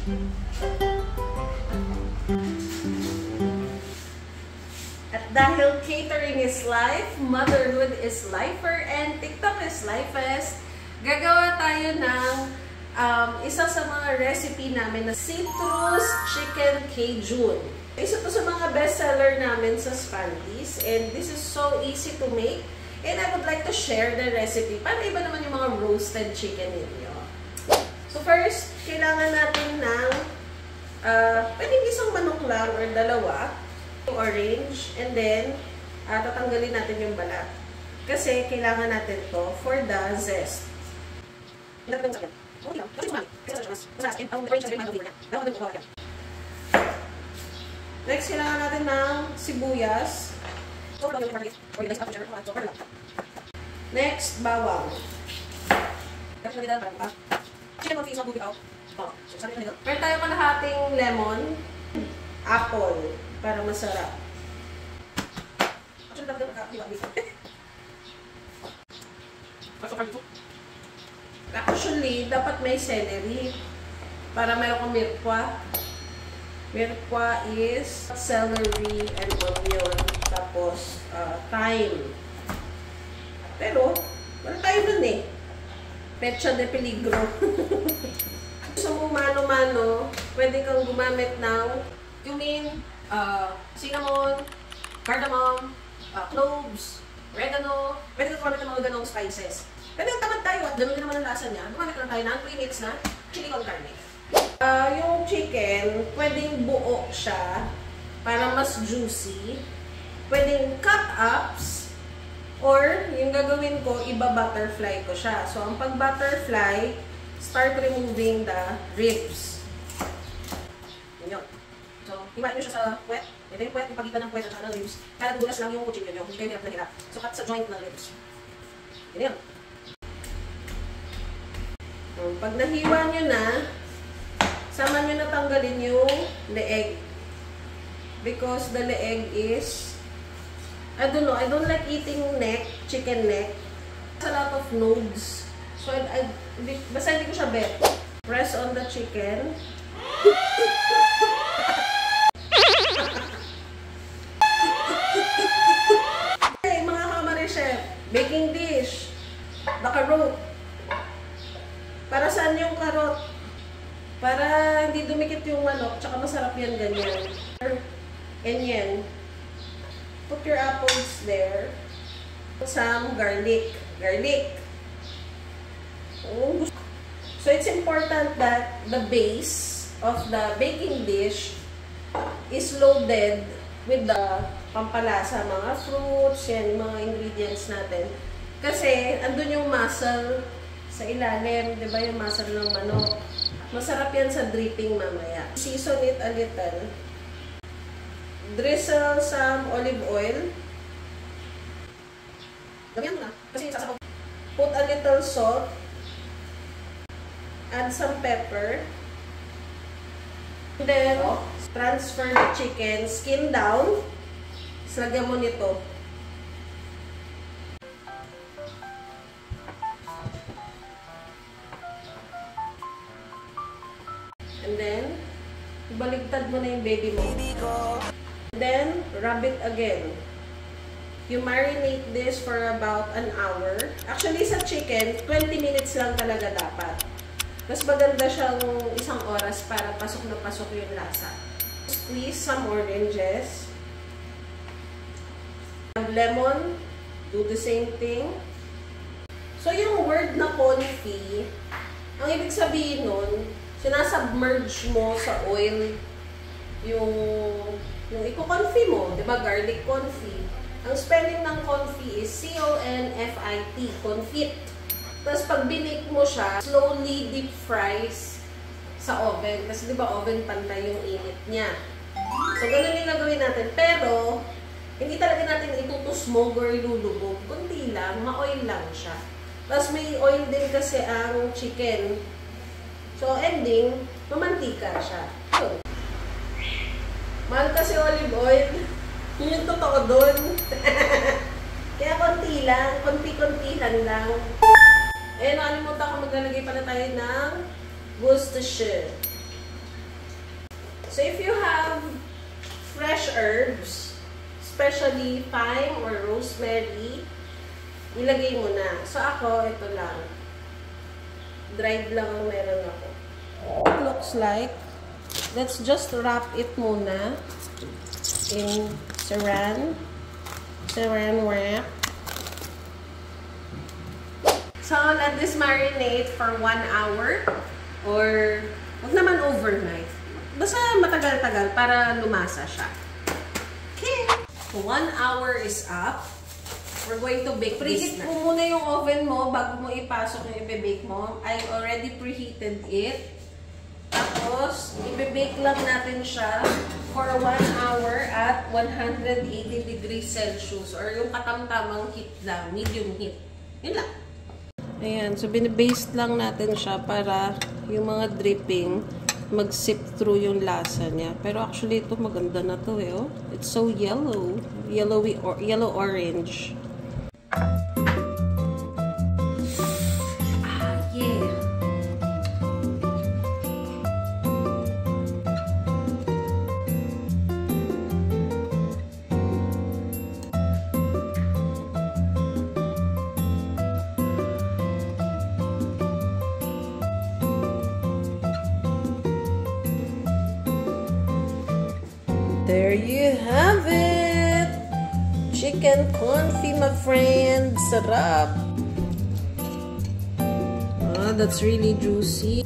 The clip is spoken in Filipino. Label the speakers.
Speaker 1: At dahil catering is life, motherhood is lifer, and TikTok is lifest, gagawa tayo ng isa sa mga recipe namin na citrus chicken Cajun. Isa to sa mga bestseller namin sa Spanties, and this is so easy to make. And I would like to share the recipe para iba naman yung mga roasted chicken ninyo. So first, kailangan natin ng pwedeng isang manok lang or dalawa, orange, and then tatanggalin natin yung balat. Kasi kailangan natin to for the zest. Next, kailangan natin ng sibuyas. Next, bawang. Meron tayo kalahating lemon, apple, para masarap. Actually, dapat may celery para meron kang mirkwa. Mirkwa is celery and onion, tapos thyme. Pero, wala tayo dun eh. Pecha de peligro. Gusto mo mano-mano, pwede kang gumamit ng cumin, cinnamon, cardamom, cloves, oregano. Pwede kang gumamit ng mga ganong spices. Pwede kung tamad tayo at ganun din naman ang lasa niya, gumamit lang tayo ng 3 minutes na chili con carne. Yung chicken, pwedeng buo siya para mas juicy. Pwedeng cut-ups, or yung gagawin ko, iba-butterfly ko siya. So, ang pag-butterfly, start removing the ribs. Yun. So, hiwain nyo siya sa puwet. Ito yung puwet, yung pagitan ng puwet at ng ribs. Kaya dulas lang yung kutsilyo nyo. Hindi kayo hirap na hirap. So, cut sa joint ng ribs. Yun. Pag nahiwa nyo na, sama nyo na tanggalin yung leeg. Because the leg is, I don't know, I don't like eating neck, chicken neck. There's a lot of nodes. So, basta hindi ko siya bet. Press on the chicken. Hey, mga kamari chef, baking dish, the carrot. Para saan yung carrot? Para hindi dumikit yung manok, tsaka masarap yan ganyan. And yan. Put your apples there. Put some garlic. Garlic. So it's important that the base of the baking dish is loaded with the pampalasa, mga fruits, yan, mga ingredients natin. Kasi andun yung muscle sa ilalim, di ba yung muscle ng manok. Masarap yan sa dripping mamaya. Season it a little. Drizzle some olive oil. Damihan mo na. Kasi sasabaw. Put a little salt. Add some pepper. And then, transfer the chicken. Skin down. Lagyan mo nito. And then, baligtad mo na yung baby mo. Then, rub it again. You marinate this for about an hour. Actually, sa chicken, 20 minutes lang talaga dapat. Mas maganda siyang isang oras para pasok na pasok yung lasa. Squeeze some oranges. Lemon, do the same thing. So, yung word na confit, ang ibig sabihin nun, sinasubmerge mo sa oil yung iko-confit mo, di ba? Garlic confit. Ang spelling ng confit is C-O-N-F-I-T, confit. Tapos pag binake mo siya, slowly deep fries sa oven. Kasi di ba oven pantay yung init niya. So, ganun yung gagawin natin. Pero, hindi talaga natin itutusmog or ilulubog. Kunti lang, ma-oil lang siya. Tapos may oil din kasi ang chicken. So, ending, mamantika siya. So, mahal kasi olive oil. Yun yung totoo doon. Kaya konti lang. Konti-kontihan lang. Eh, nakalimutan ko maglalagay pala tayo ng Worcestershire. So if you have fresh herbs, especially thyme or rosemary, ilagay mo na. So ako, ito lang. Dried lang ang meron ako. It looks like, let's just wrap it muna in saran wrap. So let this marinate for 1 hour or wag naman overnight. Basta matagal-tagal para lumasa siya. Okay. 1 hour is up. We're going to bake this na. Preheat mo muna yung oven mo bago mo ipasok yung i-bake mo. I already preheated it. Tapos, i-bake lang natin siya for 1 hour at 180 degrees Celsius or yung katamtamang heat lang, medium heat. Yun lang. Ayan, so binabaste lang natin siya para yung mga dripping mag-sip through yung lasa niya. Pero actually, ito maganda na to eh. Oh. It's so yellow. Yellow-orange. Yeah. There you have it! Chicken confit, my friend. Sarap! Oh, that's really juicy.